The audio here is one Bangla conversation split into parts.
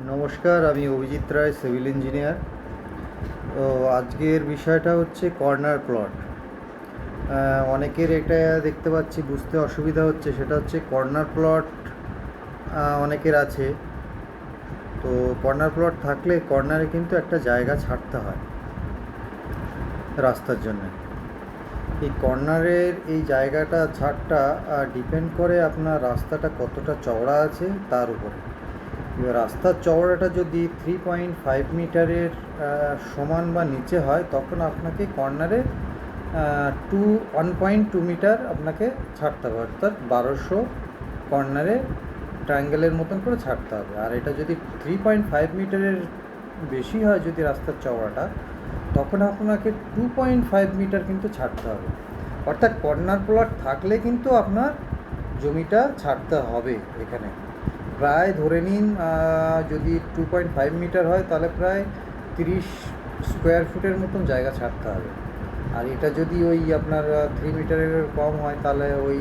নমস্কার, আমি অভিজিৎ রায়, সিভিল ইঞ্জিনিয়ার। তো আজকের বিষয়টা হচ্ছে কর্নার প্লট। অনেকের এটা দেখতে পাচ্ছি বুঝতে অসুবিধা হচ্ছে, সেটা হচ্ছে কর্নার প্লট অনেকের আছে। তো কর্নার প্লট থাকলে কর্নারে কিন্তু একটা জায়গা ছাড়তে হয় রাস্তার জন্য। এই কর্নারের এই জায়গাটা ছাড়টা ডিপেন্ড করে আপনার রাস্তাটা কতটা চওড়া আছে তার উপরে। এবার রাস্তার চওড়াটা যদি 3.5 মিটারের সমান বা নিচে হয়, তখন আপনাকে কর্নারে 1.2 মিটার আপনাকে ছাড়তে হবে, অর্থাৎ 1200 কর্নারে ট্রায়াঙ্গেলের মতন করে ছাড়তে হবে। আর এটা যদি 3.5 মিটারের বেশি হয় যদি রাস্তার চওড়াটা, তখন আপনাকে 2.5 মিটার কিন্তু ছাড়তে হবে। অর্থাৎ কর্নার প্লট থাকলে কিন্তু আপনার জমিটা ছাড়তে হবে। এখানে প্রায় ধরে নিন, যদি 2.5 মিটার হয় তাহলে প্রায় 30 স্কোয়ার ফুটের মতন জায়গা ছাড়তে হবে। আর এটা যদি ওই আপনার 3 মিটারের কম হয় তাহলে ওই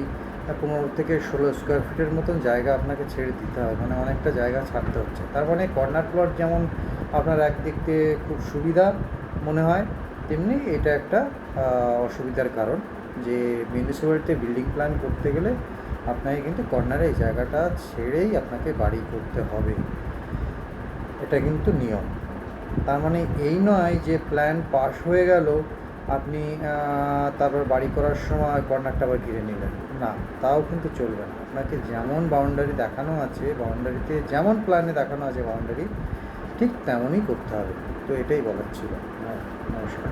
15 থেকে 16 স্কোয়ার ফুটের মতন জায়গা আপনাকে ছেড়ে দিতে হবে, মানে অনেকটা জায়গা ছাড়তে হচ্ছে। তার মানে কর্নার প্লট যেমন আপনার একদিক থেকে খুব সুবিধা মনে হয়, তেমনি এটা একটা অসুবিধার কারণ, যে মিউনিসিপ্যালিটিতে বিল্ডিং প্ল্যান করতে গেলে আপনাকে কিন্তু কর্নারে এই জায়গাটা ছেড়েই আপনাকে বাড়ি করতে হবে। এটা কিন্তু নিয়ম। তার মানে এই নয় যে প্ল্যান পাস হয়ে গেল, আপনি তারপর বাড়ি করার সময় কর্নারটা আবার ঘিরে নিলেন, না, তাও কিন্তু চলবে না। আপনাকে যেমন বাউন্ডারি দেখানো আছে, বাউন্ডারিতে যেমন প্ল্যানে দেখানো আছে বাউন্ডারি, ঠিক তেমনই করতে হবে। তো এটাই বলার ছিল। নমস্কার।